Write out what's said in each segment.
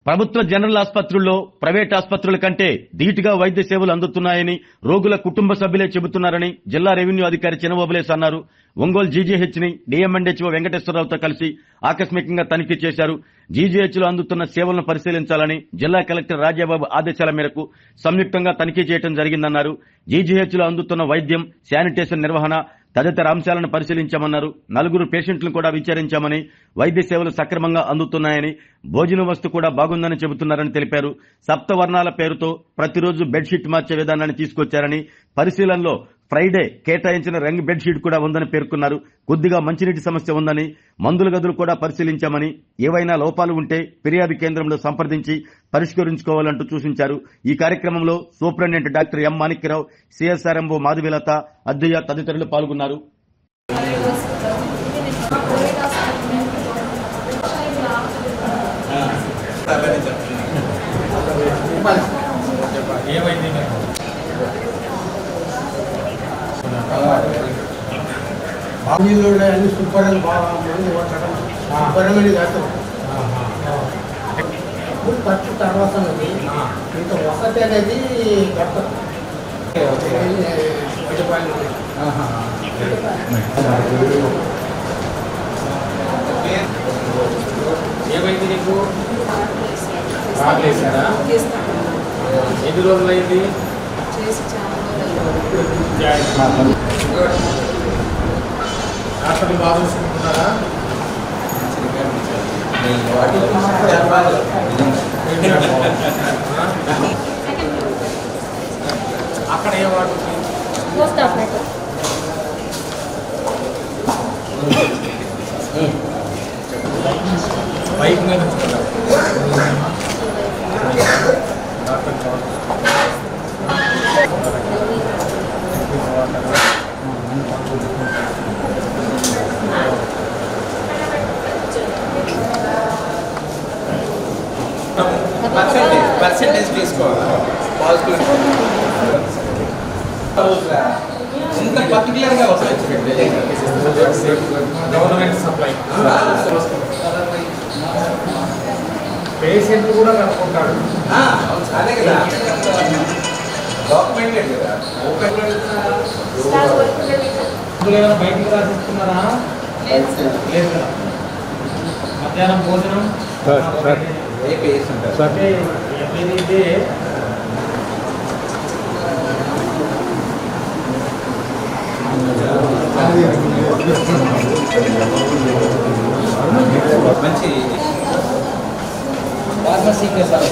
ప్రభుత్వ జనరల్ ఆసుపత్రుల్లో ప్రైవేట్ ఆసుపత్రుల కంటే ధీటుగా వైద్య సేవలు అందుతున్నాయని రోగుల కుటుంబ సభ్యులే చెబుతున్నారని జిల్లా రెవెన్యూ అధికారి చినబోబులేశ్ అన్నారు. ఒంగోలు జీజీహెచ్ ని డిఎంఎన్హెచ్ఓ వెంకటేశ్వరరావుతో కలిసి ఆకస్మికంగా తనిఖీ చేశారు. జీజీహెచ్ లో అందుతున్న సేవలను పరిశీలించాలని జిల్లా కలెక్టర్ రాజాబాబు ఆదేశాల మేరకు సంయుక్తంగా తనిఖీ చేయడం జరిగిందన్నారు. జీజీహెచ్ లో అందుతున్న వైద్యం, శానిటేషన్ నిర్వహణ తదితర అంశాలను పరిశీలించామన్నారు. 4 పేషెంట్లను కూడా విచారించామని, వైద్య సేవలు సక్రమంగా అందుతున్నాయని, భోజన వస్తు కూడా బాగుందని చెబుతున్నారని తెలిపారు. సప్తవర్ణాల పేరుతో ప్రతిరోజు బెడ్షీట్ మార్చే విధానాన్ని తీసుకొచ్చారని, పరిశీలనలో ఫ్రైడే కేటాయించిన రంగు బెడ్షీట్ కూడా ఉందని పేర్కొన్నారు. కొద్దిగా మంచినీటి సమస్య ఉందని, మందుల గదులు కూడా పరిశీలించామని, ఏవైనా లోపాలు ఉంటే ఫిర్యాదు కేంద్రంలో సంప్రదించి పరిష్కరించుకోవాలంటూ సూచించారు. ఈ కార్యక్రమంలో superintendent doctor M Manikya Rao, CSRMO Madhavi Latha, Addayya తదితరులు పాల్గొన్నారు. బాబీలో అన్ని సూపర్ సూపరమైన చేస్తాం. ఖర్చు తర్వాత ఇంత వసతి అనేది ఏమైంది నీకు? రాలేసారా? ఎన్ని రోజులు అయింది? హాస్పిటల్ బాగా చూసుకుంటున్నారా? అక్కడ ఏ వాడు బైక్ మీద పర్సెంటేజ్ తీసుకోవాలి. ఇంత పర్టికులర్గా వస్తాయి గవర్నమెంట్ సప్లై. పేషెంట్ కూడా కనుక్కుంటాడు. అదే కదా డాక్యుమెంటెడ్ కదా. ఏమైనా బయటికి రాసిస్తున్నారా? లేదు కదా. మధ్యాహ్నం భోజనం మంచి ఫార్మసీకి సార్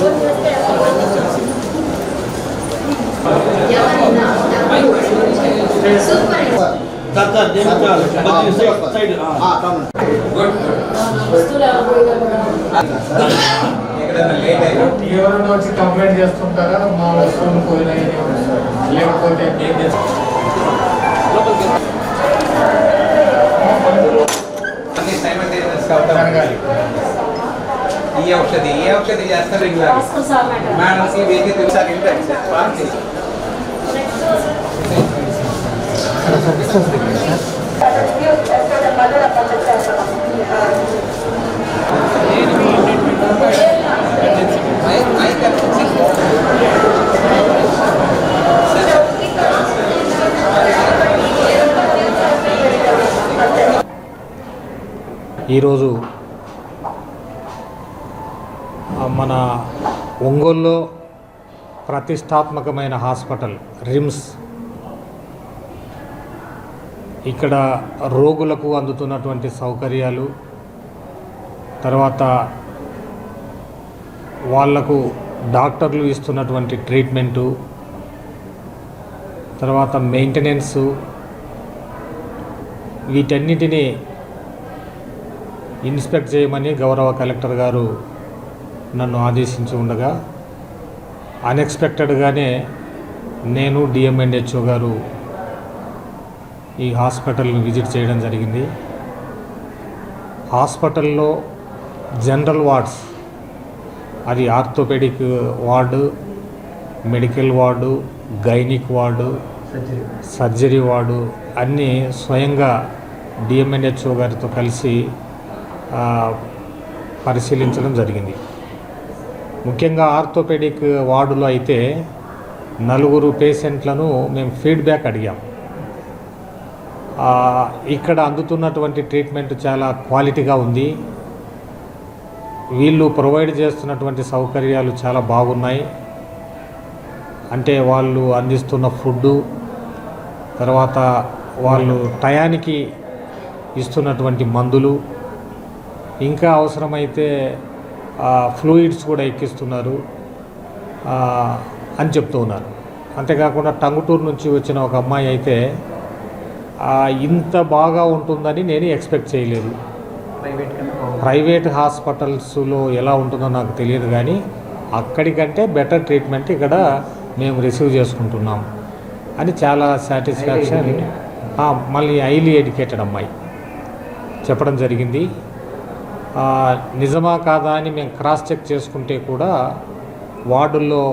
ఎవరైనా వచ్చి కంప్లైంట్ చేస్తుంటారా? మా వస్తువులు పోయినాయి లేకపోతే ఏం చేస్తారు? ఈ ఔషధి చేస్తారు మేడంకి వేసి తెలుసారి ఈరోజు మన ఒంగోలులో ప్రతిష్టాత్మకమైన హాస్పిటల్ రిమ్స్, ఇక్కడ రోగులకు అందుతున్నటువంటి సౌకర్యాలు, తర్వాత వాళ్లకు డాక్టర్లు ఇస్తున్నటువంటి ట్రీట్మెంటు, తర్వాత మెయింటెనెన్సు, వీటన్నిటినీ ఇన్స్పెక్ట్ చేయమని గౌరవ కలెక్టర్ గారు నన్ను ఆదేశించి ఉండగా అన్ఎక్స్పెక్టెడ్గానే నేను డిఎంఎన్హెచ్ఓ గారు ఈ హాస్పిటల్ని విజిట్ చేయడం జరిగింది. హాస్పిటల్లో జనరల్ వార్డ్స్, అది orthopedic ward, medical ward, gynaec ward, surgery ward అన్నీ స్వయంగా డిఎంఎన్హెచ్ఓ గారితో కలిసి పరిశీలించడం జరిగింది. ముఖ్యంగా ఆర్థోపెడిక్ వార్డులో అయితే 4 పేషెంట్లను మేము ఫీడ్బ్యాక్ అడిగాం. ఇక్కడ అందుతున్నటువంటి ట్రీట్మెంట్ చాలా క్వాలిటీగా ఉంది. వీళ్ళు ప్రొవైడ్ చేస్తున్నటువంటి సౌకర్యాలు చాలా బాగున్నాయి. అంటే వాళ్ళు అందిస్తున్న ఫుడ్డు, తర్వాత వాళ్ళు టయానికి ఇస్తున్నటువంటి మందులు, ఇంకా అవసరమైతే ఫ్లూయిడ్స్ కూడా ఎక్కిస్తున్నారు అని చెప్తూ ఉన్నారు. అంతేకాకుండా టంగుటూరు నుంచి వచ్చిన ఒక అమ్మాయి అయితే ఇంత బాగా ఉంటుందని నేను ఎక్స్పెక్ట్ చేయలేదు. ప్రైవేట్ హాస్పిటల్స్లో ఎలా ఉంటుందో నాకు తెలియదు, కానీ అక్కడికంటే బెటర్ ట్రీట్మెంట్ ఇక్కడ మేము రిసీవ్ చేసుకుంటున్నాం అని చాలా సాటిస్ఫాక్షన్ మళ్ళీ హైలీ ఎడ్యుకేటెడ్ అమ్మాయి చెప్పడం జరిగింది. నిజమా కాదా అని మేము క్రాస్ చెక్ చేసుకుంటే కూడా వార్డుల్లో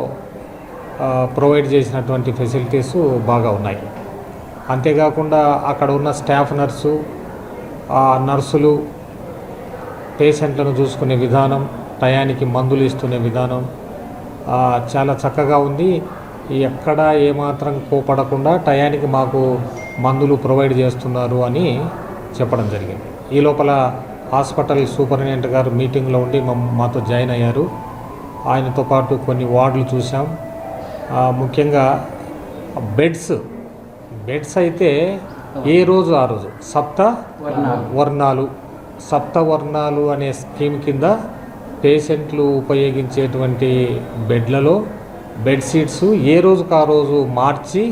ప్రొవైడ్ చేసినటువంటి ఫెసిలిటీస్ బాగా ఉన్నాయి. అంతేకాకుండా అక్కడ ఉన్న స్టాఫ్ నర్సులు పేషెంట్లను చూసుకునే విధానం, టయానికి మందులు ఇస్తున్న విధానం చాలా చక్కగా ఉంది. ఎక్కడ ఏమాత్రం కోపడకుండా టయానికి మాకు మందులు ప్రొవైడ్ చేస్తున్నారు అని చెప్పడం జరిగింది. ఈ లోపల హాస్పిటల్ సూపరింటెండెంట్ గారు మీటింగ్లో ఉండి మాతో జాయిన్ అయ్యారు. ఆయనతో పాటు కొన్ని వార్డులు చూసాం. ముఖ్యంగా బెడ్స్ అయితే ఏ రోజు ఆ రోజు సప్తవర్ణాలు అనే స్కీమ్ కింద పేషెంట్లు ఉపయోగించేటువంటి బెడ్లలో బెడ్షీట్స్ ఏ రోజుకు ఆ రోజు మార్చి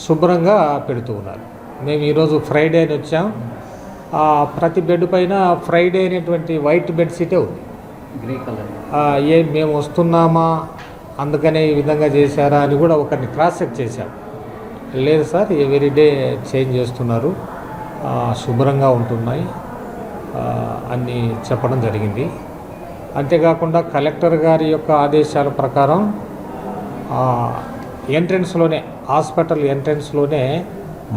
శుభ్రంగా పెడుతూ ఉన్నారు. మేము ఈరోజు ఫ్రైడే అని వచ్చాం. ప్రతి బెడ్ పైన ఫ్రైడే అనేటువంటి వైట్ బెడ్షీటే ఉంది. గ్రే కలర్ మేము వస్తున్నామా అందుకనే ఈ విధంగా చేశారా అని కూడా ఒకరిని క్రాస్ చెక్ చేశాం. లేదు సార్, ఎవ్రీడే చేంజ్ చేస్తున్నారు, శుభ్రంగా ఉంటున్నాయి అని చెప్పడం జరిగింది. అంతేకాకుండా కలెక్టర్ గారి యొక్క ఆదేశాల ప్రకారం హాస్పిటల్ ఎంట్రన్స్లోనే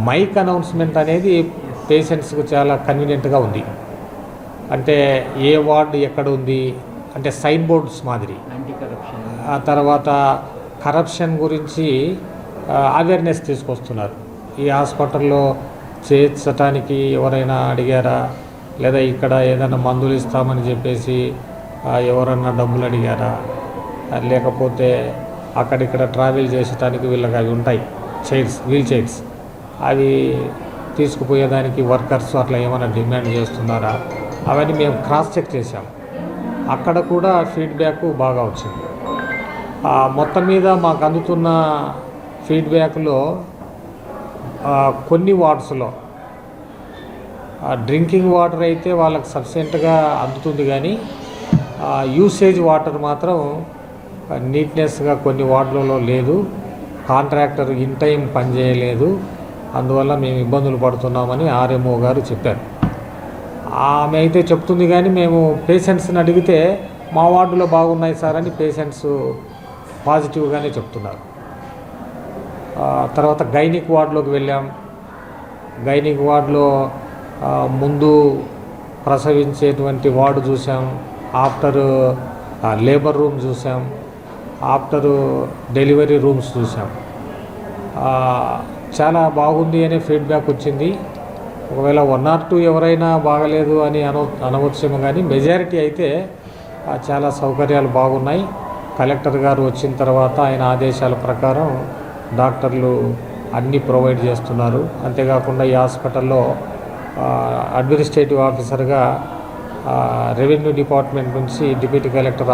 మైక్ అనౌన్స్మెంట్ అనేది పేషెంట్స్కు చాలా కన్వీనియంట్గా ఉంది. అంటే ఏ వార్డు ఎక్కడ ఉంది అంటే సైన్ బోర్డ్స్ మాదిరి. ఆ తర్వాత కరప్షన్ గురించి అవేర్నెస్ తీసుకొస్తున్నారు. ఈ హాస్పిటల్లో చేర్చడానికి ఎవరైనా అడిగారా, లేదా ఇక్కడ ఏదైనా మందులు ఇస్తామని చెప్పేసి ఎవరన్నా డబ్బులు అడిగారా, లేకపోతే అక్కడిక్కడ ట్రావెల్ చేసడానికి వీళ్ళకి అవి ఉంటాయి వీల్ చైర్స్, అవి తీసుకుపోయేదానికి వర్కర్స్ అట్లా ఏమైనా డిమాండ్ చేస్తున్నారా, అవన్నీ మేము క్రాస్ చెక్ చేసాం. అక్కడ కూడా ఫీడ్బ్యాక్ బాగా వచ్చింది. మొత్తం మీద మాకు అందుతున్న ఫీడ్బ్యాక్లో కొన్ని వార్డ్స్లో డ్రింకింగ్ వాటర్ అయితే వాళ్ళకి సఫిషియెంట్గా అందుతుంది, కానీ యూసేజ్ వాటర్ మాత్రం నీట్నెస్గా కొన్ని వార్డులలో లేదు. కాంట్రాక్టర్ ఇన్ టైం పనిచేయలేదు, అందువల్ల మేము ఇబ్బందులు పడుతున్నామని ఆర్ఎంఓ గారు చెప్పారు. ఆమె అయితే చెప్తుంది, కానీ మేము పేషెంట్స్ని అడిగితే మా వార్డులో బాగున్నాయి సార్ అని పేషెంట్స్ పాజిటివ్గానే చెప్తున్నారు. తర్వాత గైనిక్ వార్డులోకి వెళ్ళాం. గైనిక్ వార్డులో ముందు ప్రసవించేటువంటి వార్డు చూసాం, ఆఫ్టర్ లేబర్ రూమ్ చూసాం, ఆఫ్టర్ డెలివరీ రూమ్స్ చూసాం. చాలా బాగుంది అనే ఫీడ్బ్యాక్ వచ్చింది. ఒకవేళ 1 or 2 ఎవరైనా బాగలేదు అని అనవచ్చేమో, కానీ మెజారిటీ అయితే చాలా సౌకర్యాలు బాగున్నాయి. కలెక్టర్ గారు వచ్చిన తర్వాత ఆయన ఆదేశాల ప్రకారం డాక్టర్లు అన్నీ ప్రొవైడ్ చేస్తున్నారు. అంతేకాకుండా ఈ హాస్పిటల్లో అడ్మినిస్ట్రేటివ్ ఆఫీసర్గా రెవెన్యూ డిపార్ట్మెంట్ నుంచి డిప్యూటీ కలెక్టర్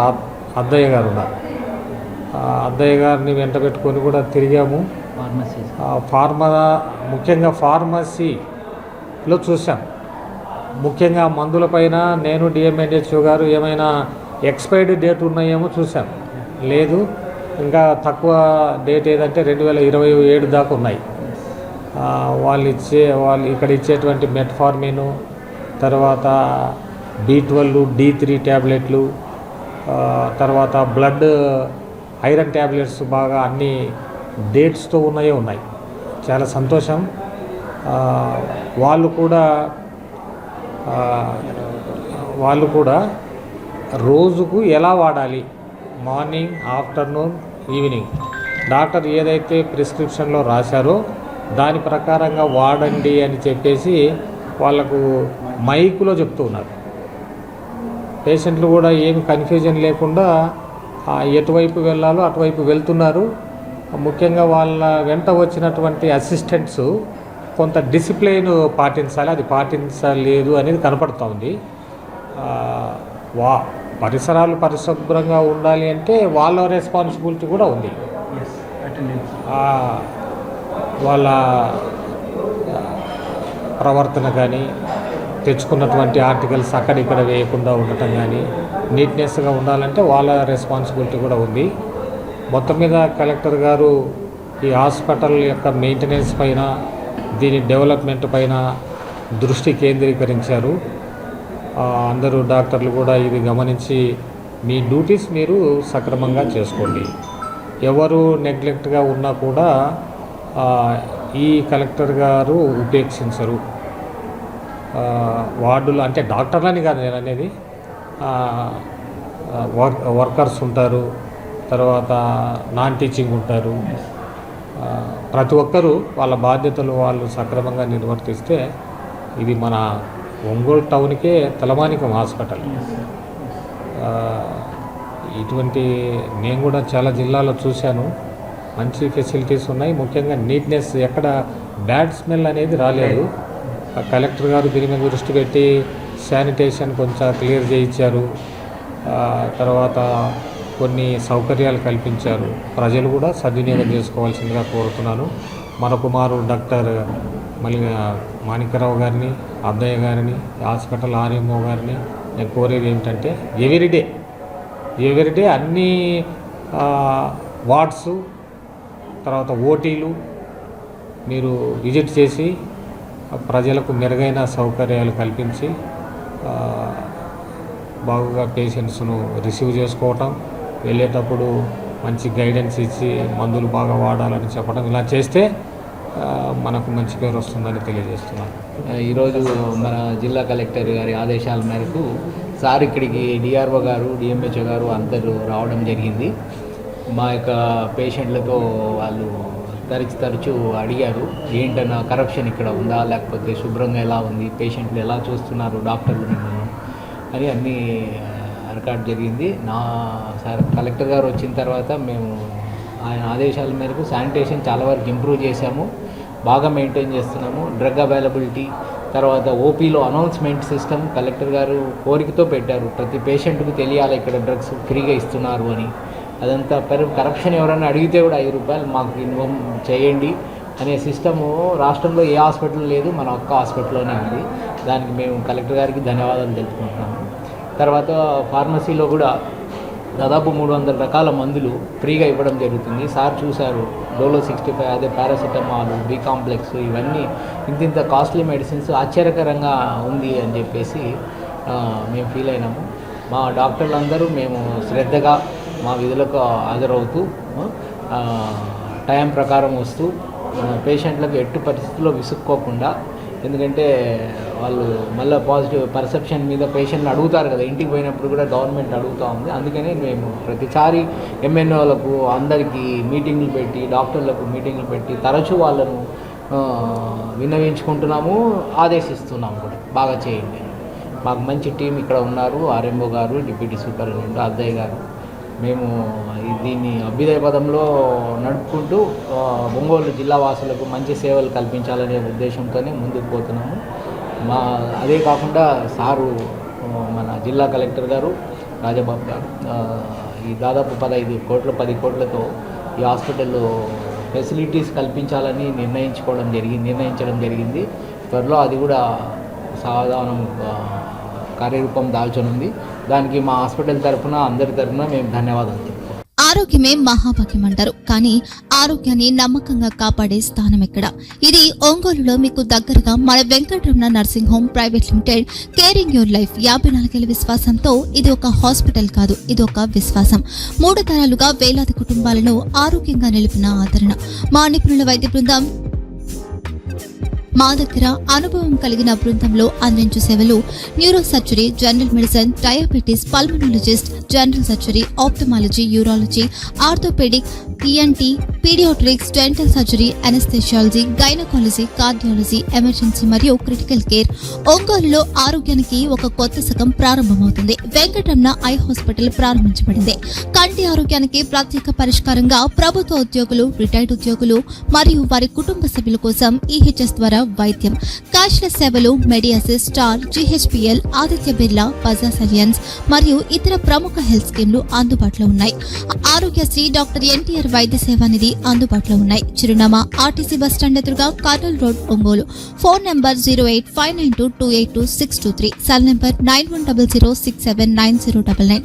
అద్దయ్య గారు ఉన్నారు. అద్దయ్య గారిని వెంట పెట్టుకొని కూడా తిరిగాము. ముఖ్యంగా ఫార్మసీలో చూసాం. ముఖ్యంగా మందులపైన నేను డిఎంఎన్హెచ్ఓ గారు ఏమైనా ఎక్స్పైర్డ్ డేట్ ఉన్నాయేమో చూసాం. లేదు, ఇంకా తక్కువ డేట్ ఏదంటే 2027 దాకా ఉన్నాయి. వాళ్ళు ఇక్కడ ఇచ్చేటువంటి మెట్ఫార్మిన్, తర్వాత B12, D3 ట్యాబ్లెట్లు, తర్వాత బ్లడ్ ఐరన్ ట్యాబ్లెట్స్ బాగా అన్ని డేట్స్తో ఉన్నాయి. చాలా సంతోషం. వాళ్ళు కూడా రోజుకు ఎలా వాడాలి, మార్నింగ్, ఆఫ్టర్నూన్, ఈవినింగ్ డాక్టర్ ఏదైతే ప్రిస్క్రిప్షన్లో రాశారో దాని ప్రకారంగా వాడండి అని చెప్పేసి వాళ్ళకు మైకులో చెప్తూ ఉన్నారు. పేషెంట్లు కూడా ఏమి కన్ఫ్యూజన్ లేకుండా ఎటువైపు వెళ్ళాలో అటువైపు వెళ్తున్నారు. ముఖ్యంగా వాళ్ళ వెంట వచ్చినటువంటి అసిస్టెంట్స్ కొంత డిసిప్లైన్ పాటించాలి, అది పాటించలేదు అనేది కనపడుతూ ఉంది. పరిసరాలు పరిశుభ్రంగా ఉండాలి అంటే వాళ్ళ రెస్పాన్సిబిలిటీ కూడా ఉంది. వాళ్ళ ప్రవర్తన కానీ, తెచ్చుకున్నటువంటి ఆర్టికల్స్ అక్కడిక్కడ వేయకుండా ఉండటం కానీ, నీట్నెస్గా ఉండాలంటే వాళ్ళ రెస్పాన్సిబిలిటీ కూడా ఉంది. మొత్తం మీద కలెక్టర్ గారు ఈ హాస్పిటల్ యొక్క మెయింటెనెన్స్ పైన, దీని డెవలప్మెంట్ పైన దృష్టి కేంద్రీకరించారు. అందరూ డాక్టర్లు కూడా ఇది గమనించి మీ డ్యూటీస్ మీరు సక్రమంగా చేసుకోండి. ఎవరు నెగ్లెక్ట్గా ఉన్నా కూడా ఈ కలెక్టర్ గారు ఉపేక్షించరు. వార్డులు అంటే డాక్టర్లని కాదు నేను అనేది, వర్కర్స్ ఉంటారు, తర్వాత నాన్ టీచింగ్ ఉంటారు. ప్రతి ఒక్కరూ వాళ్ళ బాధ్యతలు వాళ్ళు సక్రమంగా నిర్వర్తిస్తే ఇది మన ఒంగోలు టౌన్కే తలమానికం హాస్పిటల్. ఇటువంటి నేను కూడా చాలా జిల్లాలో చూశాను. మంచి ఫెసిలిటీస్ ఉన్నాయి. ముఖ్యంగా నీట్నెస్, ఎక్కడ బ్యాడ్ స్మెల్ అనేది రాలేదు. కలెక్టర్ గారు దీని మీద దృష్టి పెట్టి శానిటేషన్ కొంచెం క్లియర్ చేయించారు. తర్వాత కొన్ని సౌకర్యాలు కల్పించారు. ప్రజలు కూడా సద్వినియోగం చేసుకోవాల్సిందిగా కోరుతున్నాను. మన కుమారు డాక్టర్ మాణిక్యరావు గారిని, అద్దయ్య గారిని, హాస్పిటల్ ఆర్ఎంఓ గారిని నేను కోరేది ఏమిటంటే ఎవ్రీడే అన్ని వార్డ్స్, తర్వాత ఓటీలు మీరు విజిట్ చేసి ప్రజలకు మెరుగైన సౌకర్యాలు కల్పించి బాగుగా పేషెంట్స్ను రిసీవ్ చేసుకోవటం, వెళ్ళేటప్పుడు మంచి గైడెన్స్ ఇచ్చి మందులు బాగా వాడాలని చెప్పడం, ఇలా చేస్తే మనకు మంచి పేరు వస్తుందని తెలియజేస్తున్నాను. ఈరోజు మన జిల్లా కలెక్టర్ గారి ఆదేశాల మేరకు సార్ ఇక్కడికి డిఆర్ఓ గారు, డిఎంహెచ్ఓ గారు అందరూ రావడం జరిగింది. మా యొక్క పేషెంట్లతో వాళ్ళు తరచు అడిగారు, ఏంటన్నా కరప్షన్ ఇక్కడ ఉందా, లేకపోతే శుభ్రంగా ఎలా ఉంది, పేషెంట్లు ఎలా చూస్తున్నారు డాక్టర్లు మిమ్మల్ని అని అన్నీ రికార్డ్ జరిగింది. సార్ కలెక్టర్ గారు వచ్చిన తర్వాత మేము ఆయన ఆదేశాల మేరకు శానిటేషన్ చాలా వరకు ఇంప్రూవ్ చేశాము, బాగా మెయింటైన్ చేస్తున్నాము. డ్రగ్ అవైలబిలిటీ, తర్వాత ఓపీలో అనౌన్స్మెంట్ సిస్టమ్ కలెక్టర్ గారు కోరికతో పెట్టారు. ప్రతి పేషెంట్కు తెలియాలి ఇక్కడ డ్రగ్స్ ఫ్రీగా ఇస్తున్నారు అని. అదంతా కరప్షన్ ఎవరైనా అడిగితే కూడా ₹5 మాకు ఇన్ఫార్మ్ చేయండి అనే సిస్టము రాష్ట్రంలో ఏ హాస్పిటల్ లేదు, మన ఒక్క హాస్పిటల్లోనే ఉంది. దానికి మేము కలెక్టర్ గారికి ధన్యవాదాలు తెలుపుకుంటున్నాము. తర్వాత ఫార్మసీలో కూడా దాదాపు 300 రకాల మందులు ఫ్రీగా ఇవ్వడం జరుగుతుంది. సార్ చూశారు, డోలో 65, అదే పారాసిటమాల్, బి కాంప్లెక్స్, ఇవన్నీ ఇంత కాస్ట్లీ మెడిసిన్స్ ఆశ్చర్యకరంగా ఉంది అని చెప్పేసి మేము ఫీల్ అయినాము. మా డాక్టర్లందరూ మేము శ్రద్ధగా మా విధులకు హాజరవుతూ టైం ప్రకారం వస్తూ పేషెంట్లకు ఎట్టి పరిస్థితుల్లో విసుక్కోకుండా, ఎందుకంటే వాళ్ళు మళ్ళీ పాజిటివ్ పర్సెప్షన్ మీద పేషెంట్ని అడుగుతారు కదా, ఇంటికి పోయినప్పుడు కూడా గవర్నమెంట్ అడుగుతూ ఉంది. అందుకని మేము ప్రతిసారి ఎంఎన్ఓలకు అందరికీ మీటింగ్లు పెట్టి, డాక్టర్లకు మీటింగ్లు పెట్టి తరచూ వాళ్ళను విన్నవించుకుంటున్నాము, ఆదేశిస్తున్నాము కూడా బాగా చేయండి. మాకు మంచి టీం ఇక్కడ ఉన్నారు, ఆర్ఎంఓ గారు, డిప్యూటీ సూపరింటెండెంట్ అద్దయ్య గారు. మేము దీన్ని అభ్యుదయ పదంలో నడుపుకుంటూ ఒంగోలు జిల్లా వాసులకు మంచి సేవలు కల్పించాలనే ఉద్దేశంతోనే ముందుకు పోతున్నాము. అదే కాకుండా సారు మన జిల్లా కలెక్టర్ గారు రాజబాబు గారు ఈ దాదాపు 10 కోట్లతో ఈ హాస్పిటల్లో ఫెసిలిటీస్ కల్పించాలని నిర్ణయించడం జరిగింది. త్వరలో అది కూడా సాధారణ కార్యరూపం దాల్చనుంది. దానికి మా హాస్పిటల్ తరఫున అందరి తరఫున మేము ధన్యవాదాలు. ఆరోగ్యమే మహాభాగ్యం అంటారు, కానీ ఆరోగ్యాన్ని నమ్మకంగా కాపాడే స్థానం ఎక్కడ? ఇది ఒంగోలులో మీకు దగ్గరగా మన Venkataramana nursing home private limited. Caring your life 54 ఏళ్ల విశ్వాసంతో ఇది ఒక హాస్పిటల్ కాదు, ఇది ఒక విశ్వాసం. 3 తరాలుగా వేలాది కుటుంబాలను ఆరోగ్యంగా నిలిపిన ఆదరణ. మా నిపుణుల వైద్య బృందం మా దగ్గర అనుభవం కలిగిన బృందంలో అందించే సేవలు neuro surgery, general medicine, diabetes, pulmonologist, general surgery, ophthalmology, urology, orthopaedic, ENT, paediatrics, dental surgery, anaesthesiology, gynaecology, cardiology, emergency మరియు క్రిటికల్ కేర్. ఒంగోలులో ఆరోగ్యానికి ఒక కొత్త శకం ప్రారంభమవుతుంది. వెంకటరమణ ఐ హాస్పిటల్ ప్రారంభించబడింది. కంటి ఆరోగ్యానికి ప్రత్యేక పరిష్కారంగా ప్రభుత్వ ఉద్యోగులు, రిటైర్డ్ ఉద్యోగులు మరియు వారి కుటుంబ సభ్యుల కోసం ఈహెచ్ఎస్ ద్వారా వైద్యం, క్యాష్లెస్ సేవలు, మెడియాసిస్, స్టార్, జీహెచ్పీఎల్, ఆదిత్య బిర్లా, బజాజ్ అలియన్స్ మరియు ఇతర ప్రముఖ హెల్త్ స్కీమ్లు అందుబాటులో ఉన్నాయి. ఆరోగ్యశ్రీ, డాక్టర్ ఎన్టీఆర్ వైద్య సేవా నిధి అందుబాటులో ఉన్నాయి. చిరునామా ఆర్టీసీ బస్టాండ్ ఎదురుగా, Kurnool road, Ongole. Phone number 08592282623, cell number 9100679099.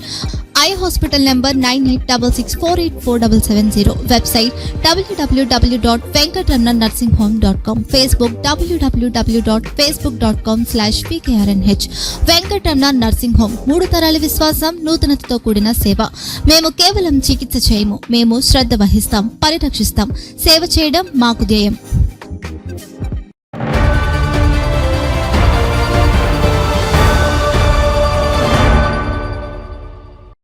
Eye hospital number 9866484770. Website www.venkatramannursing.com. Facebook www.facebook.com/vkrnh. Venkataramana nursing home, 3 తరాల విశ్వాసం, నూతనతతో కూడిన సేవ. మేము కేవలం చికిత్స చేయము, మేము శ్రద్ధ వహిస్తాం, పరిరక్షిస్తాం. సేవ చేయడం మాకు ధ్యేయం.